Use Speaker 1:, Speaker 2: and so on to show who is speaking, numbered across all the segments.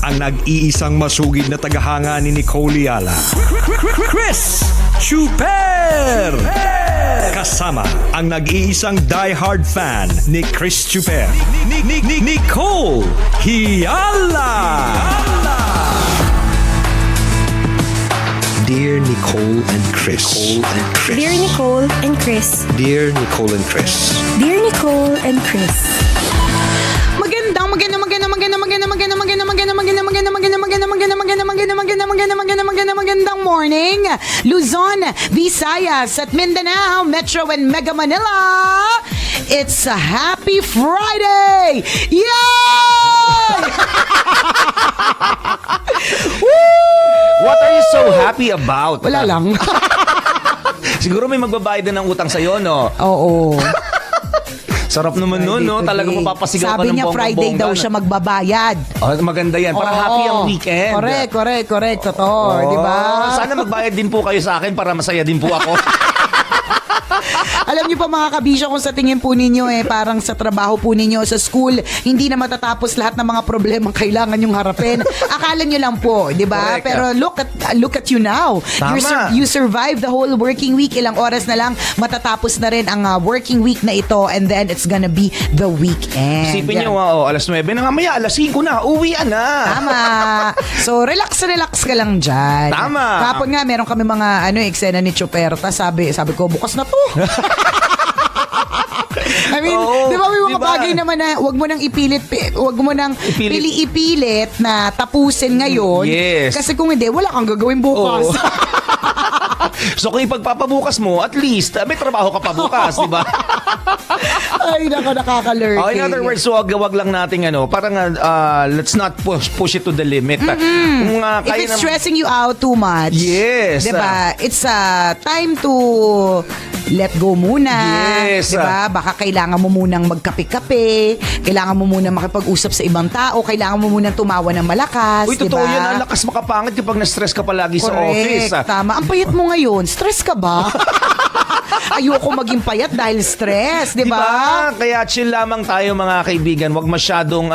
Speaker 1: ang nag-iisang masugid na tagahanga ni Nicole Yala, Chris Chuper! Kasama ang nag-iisang diehard fan ni Chris Chuper, Nicole Hiala! Dear Nicole and Chris.
Speaker 2: Dear Nicole and Chris.
Speaker 1: Dear Nicole and Chris.
Speaker 2: Dear Nicole and Chris.
Speaker 3: Magandang morning, Luzon, Visayas at Mindanao, Metro and Mega Manila. It's a happy Friday! Yay!
Speaker 4: What are you so happy about?
Speaker 3: Wala lang.
Speaker 4: Siguro may magbabayad na ng utang sa'yo, no?
Speaker 3: Oo.
Speaker 4: Sarap naman nun, no? Talagang mapapasigaw ka ng
Speaker 3: Sabi niya Friday daw siya magbabayad.
Speaker 4: Oh, maganda yan. Para happy ang weekend.
Speaker 3: Correct. Totoo, di ba?
Speaker 4: Sana magbayad din po kayo sa akin para masaya din po ako.
Speaker 3: Alam niyo pa mga kabisyo, kung sa tingin po ninyo parang sa trabaho po ninyo, sa school, hindi na matatapos lahat ng mga problemang kailangan yung harapin. Akala niyo lang po, di ba?
Speaker 4: Correct.
Speaker 3: Pero look at you now.
Speaker 4: Tama.
Speaker 3: You survived the whole working week. Ilang oras na lang matatapos na rin ang working week na ito, and then it's gonna be the weekend.
Speaker 4: Isipin niyo, alas 9 na mamaya, alas 5 na, uwian na.
Speaker 3: Tama. So, relax ka lang dyan.
Speaker 4: Tama.
Speaker 3: Kapon nga, meron kami mga eksena ni Chuperta. Sabi ko, bukas na to. I mean, di ba may mga bagay naman na wag mo nang ipilit na tapusin ngayon.
Speaker 4: Yes.
Speaker 3: Kasi kung hindi, wala kang gagawin bukas.
Speaker 4: Oo. So kung ipagpapabukas mo, at least may trabaho ka pa bukas, di ba?
Speaker 3: Ay, nakaka-lurky.
Speaker 4: In other words, wag lang nating parang let's not push it to the limit. Kung,
Speaker 3: If it's stressing you out too much,
Speaker 4: yes,
Speaker 3: diba? It's time to let go muna.
Speaker 4: Yes.
Speaker 3: Diba? Baka kailangan mo munang magkape-kape, kailangan mo munang makipag-usap sa ibang tao, kailangan mo munang tumawa ng malakas.
Speaker 4: Uy, totoo
Speaker 3: diba?
Speaker 4: yan. Ang lakas makapangit kapag na-stress ka palagi sa office.
Speaker 3: Tama. Ang payat mo ngayon. Stress ka ba? Ayoko maging payat dahil stress, di ba?
Speaker 4: Kaya chill lamang tayo mga kaibigan. Huwag masyadong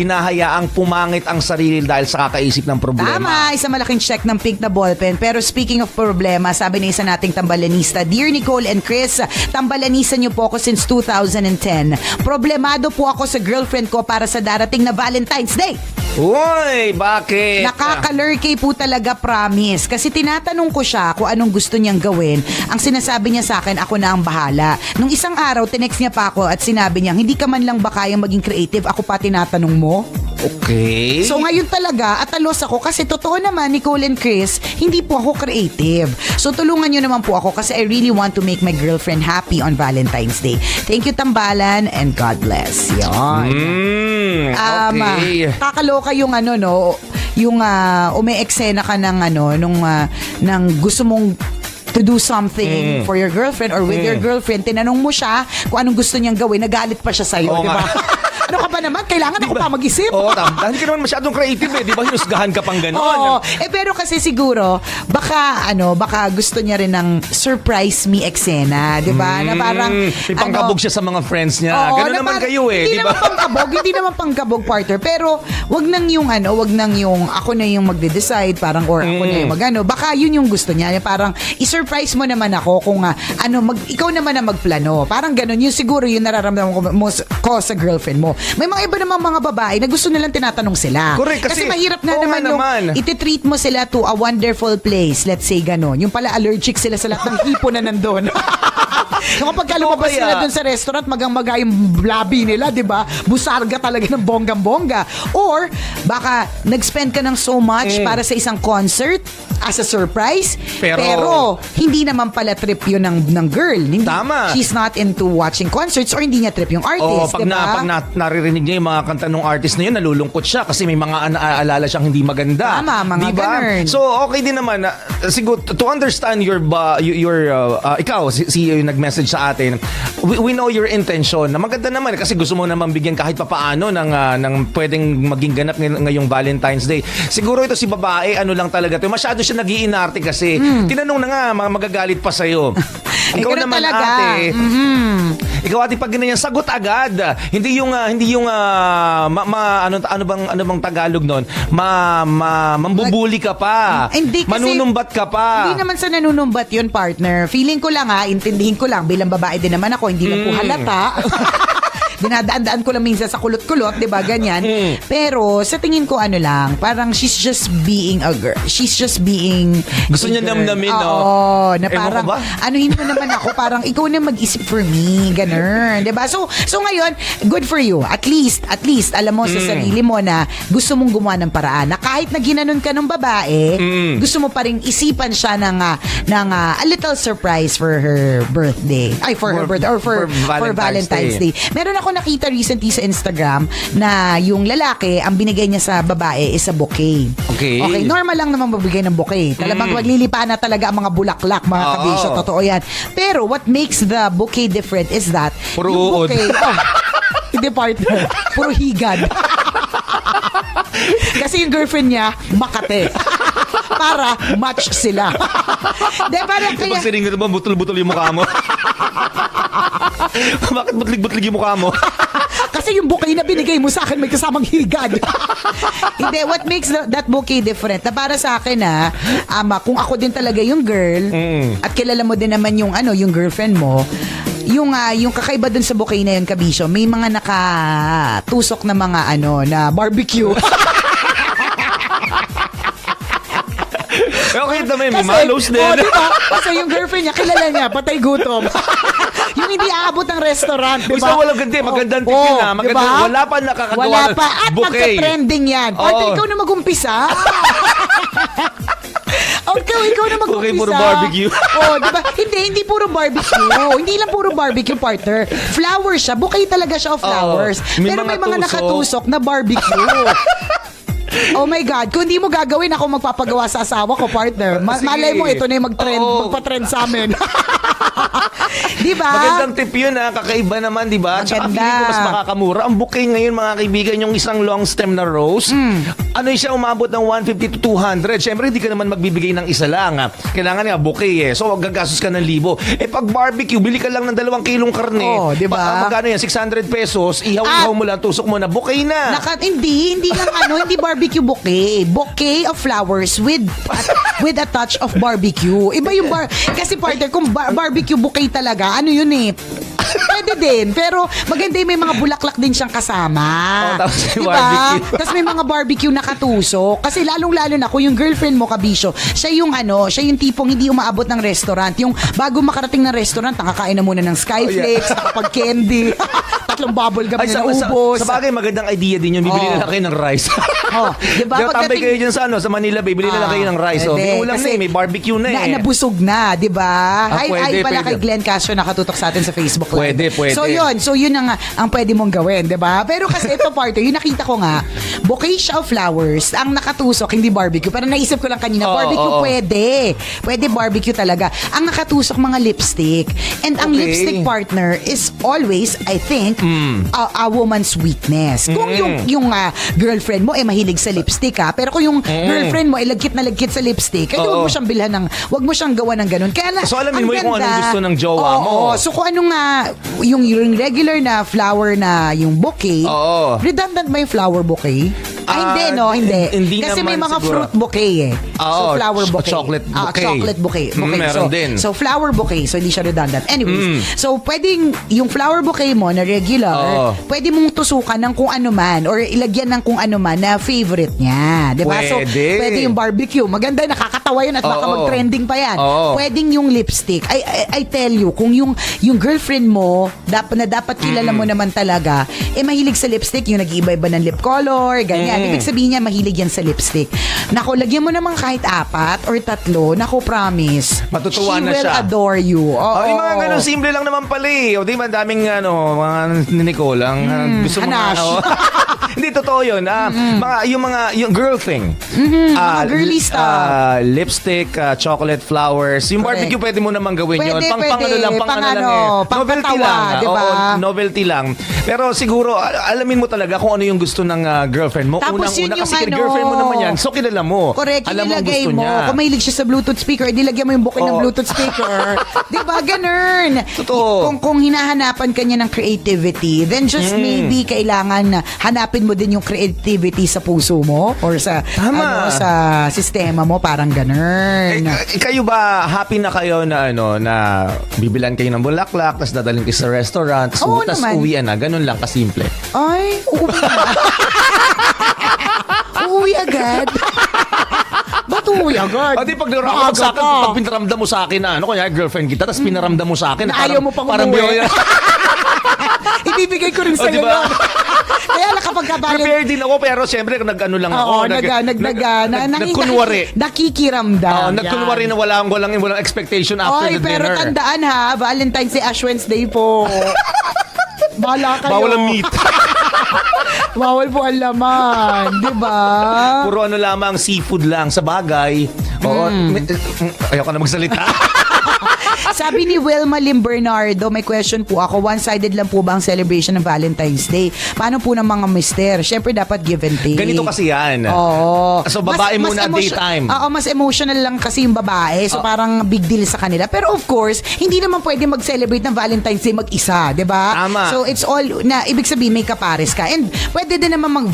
Speaker 4: hinahayaang pumangit ang sarili dahil sa kakaisip ng problema.
Speaker 3: Tama, isang malaking check ng pink na ballpen. Pero speaking of problema, sabi na isa nating tambalanista, Dear Nicole and Chris, tambalanisan niyo po ako since 2010. Problemado po ako sa girlfriend ko para sa darating na Valentine's Day.
Speaker 4: Uy, bakit?
Speaker 3: Nakakalurkay po talaga, promise. Kasi tinatanong ko siya kung anong gusto niyang gawin. Ang sinasabi niya sa akin, ako na ang bahala. Nung isang araw, tinext niya pa ako at sinabi niya, hindi ka man lang ba kayang maging creative? Ako pa tinatanong mo?
Speaker 4: Okay.
Speaker 3: So ngayon talaga, atalos ako kasi totoo naman, Nicole and Chris, hindi po ako creative. So tulungan niyo naman po ako kasi I really want to make my girlfriend happy on Valentine's Day. Thank you, Tambalan, and God bless. Yan.
Speaker 4: Okay.
Speaker 3: Kakaloka yung yung ume-eksena ka ng ng gusto mong to do something for your girlfriend or with your girlfriend, tinanong mo siya kung anong gusto niyang gawin, nagalit pa siya sa'yo,
Speaker 4: Oo
Speaker 3: di ba?
Speaker 4: nga.
Speaker 3: Ano ka ba naman? Kailangan ako pa mag-isip.
Speaker 4: Oo, dahil ka naman masyadong creative di ba? Hinusgahan ka pang gano'n.
Speaker 3: Oo. Pero kasi siguro, baka gusto niya rin ng surprise me eksena, di ba? Na parang,
Speaker 4: may pangkabog siya sa mga friends niya.
Speaker 3: Oo,
Speaker 4: Gano'n
Speaker 3: na
Speaker 4: naman
Speaker 3: parang,
Speaker 4: kayo
Speaker 3: Hindi
Speaker 4: di
Speaker 3: naman
Speaker 4: ba?
Speaker 3: pangkabog, hindi naman pangkabog partner. Pero, wag nang yung ako na yung magde-decide, parang, or ako na yung baka yun yung gusto niya. Parang, i-surprise mo naman ako kung, ikaw naman na magplano. Parang gano'n. Yun siguro yung nararamdaman ko sa girlfriend mo. May mga iba naman mga babae na gusto nilang tinatanong sila.
Speaker 4: Correct,
Speaker 3: kasi mahirap
Speaker 4: oo
Speaker 3: naman yung
Speaker 4: naman.
Speaker 3: iti-treat mo sila to a wonderful place. Let's say gano'n. Yung pala allergic sila sa lahat ng hipo na nandun. Yung kapag lumabas
Speaker 4: kaya.
Speaker 3: sila dun sa restaurant, magang-maga yung labi nila, di ba? Busarga talaga ng bonggang-bongga. Or, baka nag-spend ka ng so much para sa isang concert as a surprise, pero hindi naman pala trip yun ng girl. Hindi,
Speaker 4: Tama.
Speaker 3: She's not into watching concerts or hindi niya trip yung artist,
Speaker 4: pag
Speaker 3: di ba?
Speaker 4: naririnig niya yung mga kanta ng artist na yun, nalulungkot siya kasi may mga naaalala siyang hindi maganda.
Speaker 3: Tama, mga
Speaker 4: diba?
Speaker 3: ganun.
Speaker 4: So, okay din naman. Siguro, to understand ikaw, si yung nag-message nag-message sa atin, we know your intention. Na maganda naman kasi gusto mo naman bigyan kahit papaano ng pwedeng maging ganap ngayong Valentine's Day. Siguro ito si babae, ano lang talaga to. Masyado siya nag-iinarte kasi. Tinanong na nga, magagalit pa sa'yo. Ikaw
Speaker 3: ganun
Speaker 4: naman
Speaker 3: talaga.
Speaker 4: ate, ikaw ate pag ganyan, sagot agad. Hindi yung ano bang Tagalog noon? Mambubuli ka pa.
Speaker 3: Hindi kasi,
Speaker 4: manunumbat ka pa.
Speaker 3: Hindi naman sa nanunumbat yun, partner. Feeling ko lang intindihin ko lang, bilang babae din naman ako, hindi lang po halata. Dinadaan-daan ko lang minsan sa kulot-kulot, 'di ba? Ganyan. Pero sa tingin ko lang, parang she's just being a girl. She's just being
Speaker 4: Gusto
Speaker 3: a
Speaker 4: niya
Speaker 3: girl.
Speaker 4: namnamin, no?
Speaker 3: Oo, na
Speaker 4: Ewan
Speaker 3: parang
Speaker 4: ko ba?
Speaker 3: anuhin mo naman ako, parang ikaw na mag-isip for me, ganun, 'di ba? So ngayon, good for you. At least alam mo sa sarili mo na gusto mong gumawa ng paraan. Na kahit na ginanon ka ng babae, gusto mo pa ring isipan siya ng a little surprise for her birthday. Ay, for her birthday or for Valentine's Day. Meron ako nakita recently sa Instagram na yung lalaki, ang binigay niya sa babae is a bouquet.
Speaker 4: Okay.
Speaker 3: Normal lang naman mabigay ng bouquet. Talagang maglilipa na talaga ang mga bulaklak, mga kabisyo, totoo yan. Pero what makes the bouquet different is that
Speaker 4: Puro
Speaker 3: yung
Speaker 4: uod.
Speaker 3: bouquet, hindi partner, puro higad. Kasi yung girlfriend niya, Makate. Para match sila. De, parang
Speaker 4: Kaya...
Speaker 3: kaya...
Speaker 4: Pag siring ba, butol-butol yung mukha mo? Bakit butlig-butlig yung mukha mo?
Speaker 3: Kasi yung bouquet na binigay mo sa akin may kasamang higad. Hindi, what makes that bouquet different? Na para sa akin kung ako din talaga yung girl, at kilala mo din naman yung yung girlfriend mo, yung kakaiba dun sa bouquet na yun, kabisyo, may mga nakatusok na mga na barbecue.
Speaker 4: Okay naman, may malos din.
Speaker 3: Diba? Kasi yung girlfriend niya, kilala niya, patay gutom. Yung hindi aabot ng restaurant, diba?
Speaker 4: Gusto walang ganti, magandang tip yun magandang,
Speaker 3: diba?
Speaker 4: wala pa nakakagawa
Speaker 3: Wala pa, at
Speaker 4: bouquet.
Speaker 3: magka-trending yan. Partner, ikaw na mag-umpisa. Ikaw na mag-umpisa.
Speaker 4: Okay, puro barbecue.
Speaker 3: Diba? Hindi puro barbecue. Hindi lang puro barbecue, partner. Flowers siya. Bouquet talaga siya of flowers. Pero may mga nakatusok na barbecue. Oh my God, kung hindi mo gagawin, ako magpapagawa sa asawa ko, partner. Malay mo, ito na yung magpa-trend sa amin. Diba?
Speaker 4: Magandang tip yun kakaiba naman, diba? Tsaka
Speaker 3: Maganda.
Speaker 4: feeling ko mas makakamura. Ang bouquet ngayon, mga kaibigan, yung isang long stem na rose, siya umabot ng 150 to 200. Siyempre, hindi ka naman magbibigay ng isa lang. Kailangan nga bouquet So, gagastos ka ng 1,000. Pag barbecue, bili ka lang ng 2 kilong karne.
Speaker 3: Diba?
Speaker 4: Magkano yan? 600 pesos. Ihaw-ihaw mo lang, tusok mo na. Bouquet na.
Speaker 3: Hindi lang hindi barbecue bouquet. Bouquet of flowers with a touch of barbecue. Iba yung kasi partner, kung barbecue bouquet talaga, yun pwede din. Pero maganda yung may mga bulaklak din siyang kasama.
Speaker 4: Tapos may
Speaker 3: diba?
Speaker 4: barbecue.
Speaker 3: Tapos may mga barbecue na katusok. Kasi lalong-lalo na kung yung girlfriend mo, kabisyo, siya yung tipong hindi umaabot ng restaurant. Yung bago makarating ng restaurant, nakakain na muna ng Skyflakes, nakapag-candy, 3 bubble gum na naubos.
Speaker 4: Sa bagay, magandang idea din yun. Bibili na lang kayo ng rice.
Speaker 3: Diba?
Speaker 4: Tambay kayo dyan sa Manila Bay. Bili na lang kayo ng rice. May ulam na may barbecue na
Speaker 3: Nabusog na, di ba? Hi pala
Speaker 4: pwede.
Speaker 3: kay Glenn Castro nakatutok sa atin sa Facebook Live.
Speaker 4: Pwede.
Speaker 3: So yun ang pwede mong gawin, di ba? Pero kasi ito partner, yung nakita ko nga, bouquet siya of flowers, ang nakatusok, hindi barbecue. Pero naisip ko lang kanina, barbecue pwede. Pwede barbecue talaga. Ang nakatusok, mga lipstick. And ang lipstick partner is always, I think, a woman's weakness. Kung yung girlfriend mo mahilig sa lipstick pero kung yung girlfriend mo lagkit na lagkit sa lipstick, huwag mo siyang bilhan wag mo siyang gawa ng ganun. Kaya
Speaker 4: So alamin mo kung anong gusto ng jowa mo.
Speaker 3: So kung anong yung regular na flower na yung bouquet, redundant ba yung flower bouquet? Hindi, no? Hindi. Kasi may mga
Speaker 4: siguro.
Speaker 3: fruit bouquet So flower bouquet.
Speaker 4: Chocolate bouquet.
Speaker 3: Chocolate bouquet.
Speaker 4: Meron din.
Speaker 3: So flower bouquet. So hindi siya redundant. Anyways, so pwedeng yung flower bouquet mo na regular, pwede mong tusukan ng kung ano man or ilagyan ng kung ano man na favorite niya. Diba? So pwede yung barbecue. Maganda, nakakatawa yun at baka mag-trending pa yan. Pwedeng yung lipstick. I tell you, kung yung girlfriend mo, dapat kilala mo naman talaga, mahilig sa lipstick, yung nag-iiba-iba ng lip color, ganyan. Ibig sabihin niya, mahilig yan sa lipstick. Naku, lagyan mo naman kahit 4 or 3. Naku, promise.
Speaker 4: Matutuwa na
Speaker 3: She will
Speaker 4: siya.
Speaker 3: adore you.
Speaker 4: Yung mga ganun, simple lang naman pala Di ba, daming, mga ni Nicole, gusto mo
Speaker 3: Hanash.
Speaker 4: Hindi, Hindi, totoo yun. Yung girl thing.
Speaker 3: mga girly stuff.
Speaker 4: Lipstick, chocolate flowers. Yung
Speaker 3: Correct.
Speaker 4: barbecue, pwede mo naman gawin yun.
Speaker 3: Pwede,
Speaker 4: Pang ano lang,
Speaker 3: pang
Speaker 4: ano lang
Speaker 3: ano,
Speaker 4: eh.
Speaker 3: pang
Speaker 4: Novelty
Speaker 3: patawa,
Speaker 4: lang.
Speaker 3: di ba?
Speaker 4: Oo, novelty lang. Pero siguro, alamin mo talaga kung ano yung gusto ng girlfriend mo.
Speaker 3: Tapos yun
Speaker 4: Unang-una,
Speaker 3: yung
Speaker 4: kasi
Speaker 3: ano,
Speaker 4: girlfriend mo naman yan. So, kilala mo.
Speaker 3: Correct,
Speaker 4: Alam mo ang
Speaker 3: ilagay
Speaker 4: gusto
Speaker 3: mo.
Speaker 4: niya.
Speaker 3: Kung mahilig siya sa Bluetooth speaker, ilagay mo yung booking ng
Speaker 4: Oo.
Speaker 3: Bluetooth speaker. Di ba? Ganun.
Speaker 4: Totoo.
Speaker 3: Kung hinahanapan ka niya ng creativity, then just maybe kailangan na hanapin mo din yung creativity sa puso mo or sa
Speaker 4: Tama.
Speaker 3: sa sistema mo, parang ganun.
Speaker 4: Kayo ba, happy na kayo na na bibilan kayo ng bulaklak, tapos dadalhin kayo sa restaurant,
Speaker 3: Oo
Speaker 4: tapos
Speaker 3: naman.
Speaker 4: uwian na. Ganun lang, kasimple.
Speaker 3: Ay, uuwi na. Uuwi agad. Ba't uuwi agad?
Speaker 4: Pati pag naramdam sa akin, pag pinaramdam mo sa akin na, kunyari girlfriend kita, tapos pinaramdam mo sa akin,
Speaker 3: Na ayaw mo pang umuwi. Ibibigay ko rin sa'yo
Speaker 4: diba?
Speaker 3: yun. Kaya lang kapag kabalit,
Speaker 4: Prepare din ako, pero siyempre, nag-ano lang ako.
Speaker 3: oo,
Speaker 4: Nagkunwari.
Speaker 3: nakikiramdam.
Speaker 4: Nagkunwari na walang expectation after
Speaker 3: Oy,
Speaker 4: the
Speaker 3: pero
Speaker 4: dinner.
Speaker 3: tandaan ha, Valentine's Day, Ash Wednesday po. Bahala kayo.
Speaker 4: Bawal ang meat.
Speaker 3: Bawal po ang laman. Di ba?
Speaker 4: Puro ano lamang, seafood lang sa bagay. Oo. Ayoko na magsalita.
Speaker 3: Sabi ni Wilma Lim Bernardo, may question po ako, one-sided lang po ba ang celebration ng Valentine's Day? Paano po ng mga mister? Siyempre dapat give and take.
Speaker 4: Ganito kasi yan.
Speaker 3: Oo.
Speaker 4: So, babae muna daytime.
Speaker 3: Oo, mas emotional lang kasi yung babae. So, parang big deal sa kanila. Pero of course, hindi naman pwede mag-celebrate ng Valentine's Day mag-isa, di ba?
Speaker 4: Tama.
Speaker 3: So, it's all, ibig sabihin, may kapares ka. And pwede din naman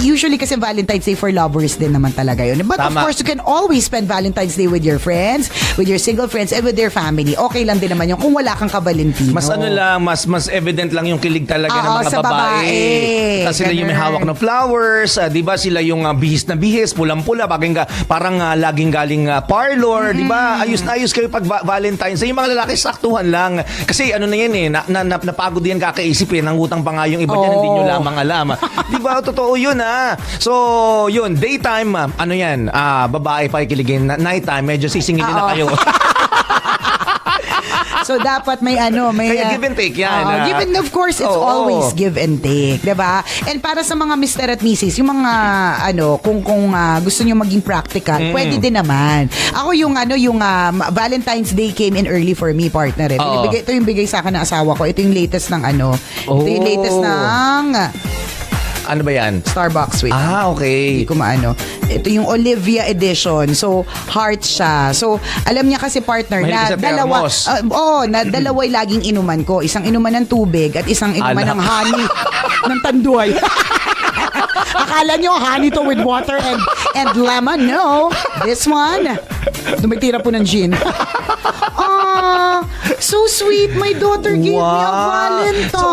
Speaker 3: usually kasi Valentine's Day for lovers din naman talaga yun. But of
Speaker 4: Tama.
Speaker 3: course, you can always spend Valentine's Day with your friends, with your single friends, and with your family. Okay lang din naman yun kung wala kang kabalintino.
Speaker 4: Mas ano lang, mas evident lang yung kilig talaga ng
Speaker 3: Oo,
Speaker 4: mga
Speaker 3: sa babae.
Speaker 4: Kasi sila yung may
Speaker 3: Ganun.
Speaker 4: hawak na flowers, 'di ba? Sila yung bihis na bihis, pulang-pula, parang laging galing parlor, 'di ba? Ayos na ayos kayo pag Valentine's. Yung mga lalaki saktuhan lang. Kasi ano na yan napagod yan kakaisip nangutang pa nga yung iba diyan, hindi nyo lamang alam. 'Di ba? Totoo yun So, yun, daytime, ano yan, babae pa ikiligin, nighttime medyo sisingilin na kayo.
Speaker 3: So, dapat may
Speaker 4: Kaya give and take yan.
Speaker 3: Give and of course, it's
Speaker 4: Oo.
Speaker 3: always give and take. Diba? And para sa mga Mr. at Mrs., yung mga, kung gusto nyo maging practical, pwede din naman. Ako yung Valentine's Day came in early for me, partner.
Speaker 4: Oo.
Speaker 3: Ito yung bigay sa akin ng asawa ko. Ito yung latest ng Ito yung latest ng
Speaker 4: Ano ba yan?
Speaker 3: Starbucks. Wait.
Speaker 4: Okay.
Speaker 3: Hindi ko maano. Ito yung Olivia edition. So, heart siya. So, alam niya kasi partner
Speaker 4: Mahilig
Speaker 3: na
Speaker 4: sa
Speaker 3: dalawa.
Speaker 4: thermos.
Speaker 3: Dalawa yung laging inuman ko. Isang inuman ng tubig at isang inuman
Speaker 4: Ala.
Speaker 3: ng honey ng tanduay. Akala nyo honey to with water and lemon. No. This one. Tumitira po ng gin. So sweet. My daughter gave me a
Speaker 4: Wow.
Speaker 3: Valentine.
Speaker 4: So,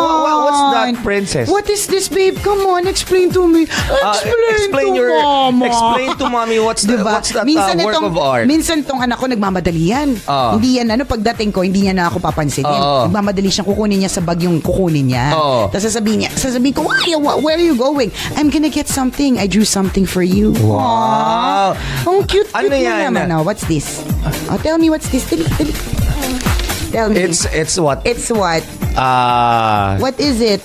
Speaker 4: what's that, princess?
Speaker 3: What is this, babe? Come on, explain to me. Explain to mama.
Speaker 4: Explain to mommy what's that work of art.
Speaker 3: Minsan tong anak ko nagmamadali yan. Hindi yan, pagdating ko, hindi niya na ako papansin. Nagmamadali siya, kukunin niya sa bag yung kukunin niya. Tapos sasabihin ko, where are you going? I'm gonna get something. I drew something for you.
Speaker 4: Wow.
Speaker 3: Ang cute
Speaker 4: Ano
Speaker 3: mo
Speaker 4: yan?
Speaker 3: naman. Now, what's this? Tell me what's this. Dali. Tell me.
Speaker 4: It's what?
Speaker 3: It's what?
Speaker 4: Uh,
Speaker 3: What is it?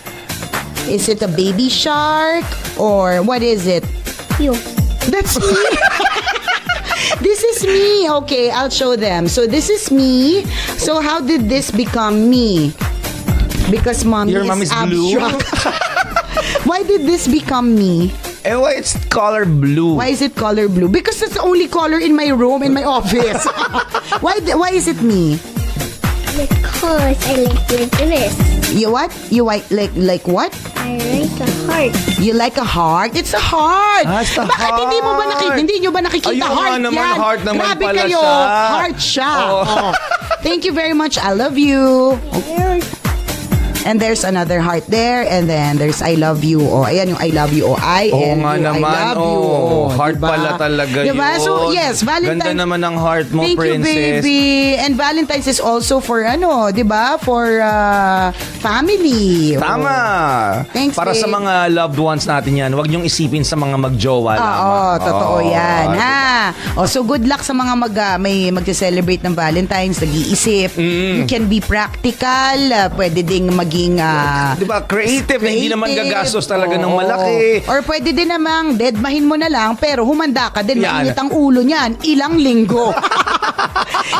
Speaker 3: Is it a baby shark? Or what is it?
Speaker 2: You.
Speaker 3: That's me. This is me. Okay, I'll show them. So this is me. So how did this become me? Because mommy
Speaker 4: Your
Speaker 3: is
Speaker 4: mom is blue?
Speaker 3: abstract. Why did this become me?
Speaker 4: why it's color blue?
Speaker 3: Why is it color blue? Because it's the only color in my room, in my office. Why is it me?
Speaker 2: Because I like this.
Speaker 3: You what? You like what?
Speaker 2: I like a heart.
Speaker 3: You like a heart? It's a heart.
Speaker 4: It's a
Speaker 3: Bakit hindi mo ba
Speaker 4: heart.
Speaker 3: hindi nyo ba nakikita
Speaker 4: Ayun
Speaker 3: heart
Speaker 4: nga naman,
Speaker 3: yan?
Speaker 4: heart naman
Speaker 3: Grabe
Speaker 4: pala
Speaker 3: kayo.
Speaker 4: siya.
Speaker 3: Heart siya.
Speaker 4: Oh.
Speaker 3: Oh. Thank you very much. I love you. And there's another heart there. And then there's I love you. Oh, ayan yung I love you. Oh, I
Speaker 4: Oo
Speaker 3: and
Speaker 4: nga
Speaker 3: you.
Speaker 4: naman.
Speaker 3: I love you.
Speaker 4: Oh, heart
Speaker 3: diba?
Speaker 4: pala talaga
Speaker 3: diba?
Speaker 4: yun.
Speaker 3: So, yes, Valentine's.
Speaker 4: Ganda naman ang heart mo,
Speaker 3: Thank
Speaker 4: princess.
Speaker 3: you, baby. And Valentine's is also for diba? For family.
Speaker 4: Tama.
Speaker 3: Thanks,
Speaker 4: Para sa
Speaker 3: babe.
Speaker 4: mga loved ones natin yan, huwag niyong isipin sa mga magjowa lamang.
Speaker 3: Oo, totoo yan.
Speaker 4: diba?
Speaker 3: Ha? So good luck sa mga mag-celebrate ng Valentine's, nag-iisip. You can be practical. Pwede ding maging
Speaker 4: Di ba? Creative, hindi naman gagastos talaga ng
Speaker 3: Oo.
Speaker 4: malaki.
Speaker 3: Or pwede din namang deadmahin mo na lang pero humanda ka din.
Speaker 4: Yan.
Speaker 3: Mainit ang ulo niyan. Ilang linggo.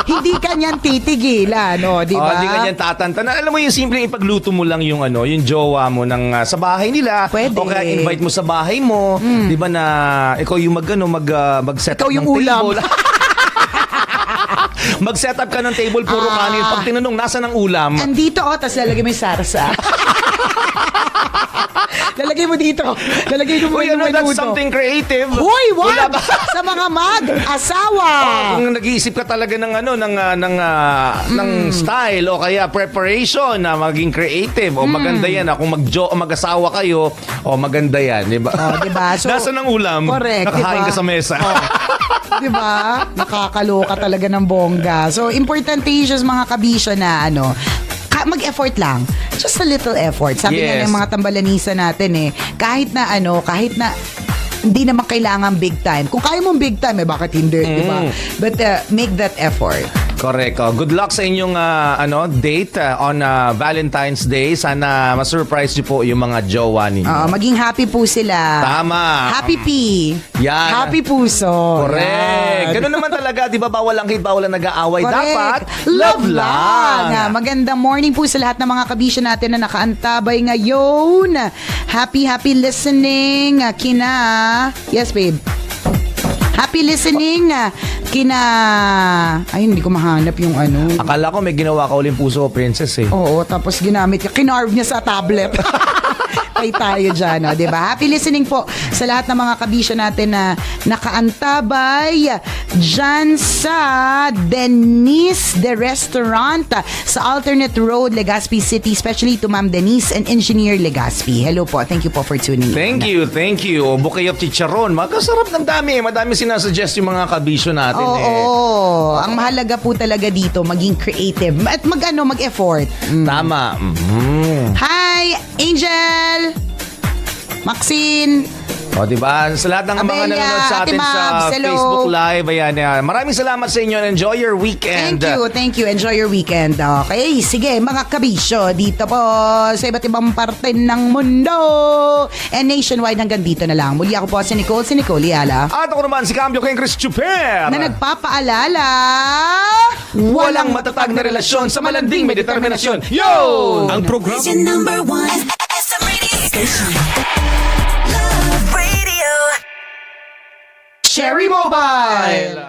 Speaker 3: Hindi ka niyan titigilan, no? Di ba?
Speaker 4: Hindi ka niyan tatantanan. Alam mo yung simpleng ipagluto mo lang yung yung jowa mo ng sa bahay nila.
Speaker 3: Pwede.
Speaker 4: O kaya invite mo sa bahay mo. Di ba na ikaw yung mag-set
Speaker 3: Ikaw
Speaker 4: up
Speaker 3: yung
Speaker 4: ng
Speaker 3: ulam.
Speaker 4: table. Mag-set up ka ng table, puro kanin. Pag tinanong, nasa ng ulam?
Speaker 3: Andito, tas lalagay mo yung sarsa. Lalagay mo dito. Lalagay mo
Speaker 4: Uy,
Speaker 3: yung
Speaker 4: that's
Speaker 3: menudo.
Speaker 4: something creative.
Speaker 3: Uy,
Speaker 4: Wala
Speaker 3: wag!
Speaker 4: ba?
Speaker 3: Sa mga mag-asawa.
Speaker 4: Kung nag-iisip ka talaga ng ng style o kaya preparation na maging creative o maganda yan kung mag-asawa kayo o maganda yan, di ba?
Speaker 3: Oh, di ba? So,
Speaker 4: nasa ng ulam,
Speaker 3: correct,
Speaker 4: nakahain
Speaker 3: di ba?
Speaker 4: ka sa mesa.
Speaker 3: Oh. Di ba? Nakakaloka talaga ng bongga. So, importante yung mga kabisyo na mag-effort lang. Just a little effort. Sabi nga
Speaker 4: Yes.
Speaker 3: ng mga tambalanisa natin kahit na hindi naman kailangan big time. Kung kaya mong big time, bakit hindi, di ba? But make that effort.
Speaker 4: Correct. Good luck sa inyong date on Valentine's Day. Sana ma-surprise niyo po yung mga jowa ninyo.
Speaker 3: Maging happy po sila.
Speaker 4: Tama.
Speaker 3: Happy pee.
Speaker 4: Yan.
Speaker 3: Happy puso.
Speaker 4: Correct.
Speaker 3: Yan.
Speaker 4: Ganun naman talaga, di ba? Bawal ang hate, bawal ang nag-aaway.
Speaker 3: Correct.
Speaker 4: Dapat,
Speaker 3: love lang.
Speaker 4: lang.
Speaker 3: Magandang morning po sa lahat ng mga kabisyo natin na nakaantabay ngayon. Happy listening Yes, babe. Happy listening hindi ko mahanap yung
Speaker 4: Akala ko may ginawa ka uling puso, princess eh.
Speaker 3: Oo, tapos ginamit niya. Kinarve niya sa tablet. Tay tayo dyan, di ba? Happy listening po sa lahat ng mga kabisyo natin na nakaantabay dyan sa Denise the Restaurant sa Alternate Road, Legazpi City, especially to Ma'am Denise and Engineer Legazpi. Hello po. Thank you po for tuning in.
Speaker 4: Thank you. Bouquet of chicharon. Makasarap ng dami. Madami sinasuggest yung mga kabisyo natin
Speaker 3: Oo. Ang mahalaga po talaga dito, maging creative. At mag-effort.
Speaker 4: Tama.
Speaker 3: Hi, Angel! Maxine!
Speaker 4: O, diba? Sa lahat ng mga
Speaker 3: Abelia,
Speaker 4: nanonood sa
Speaker 3: Ate
Speaker 4: atin sa
Speaker 3: Mabs, hello.
Speaker 4: Facebook Live, ayan. Maraming salamat sa inyo. Enjoy your weekend.
Speaker 3: Thank you. Enjoy your weekend. Okay, sige, mga kabisyo, dito po sa iba't ibang parte ng mundo. And nationwide, hanggang dito na lang. Muli ako po si Nicole Yala.
Speaker 4: At ako naman si Cambio King Chris Chuper.
Speaker 3: Na nagpapaalala,
Speaker 4: Walang matatag na relasyon sa malanding may determinasyon. Yo!
Speaker 1: Ang programa
Speaker 5: Station number 1 SM radio station. Love Radio.
Speaker 3: Cherry Mobile!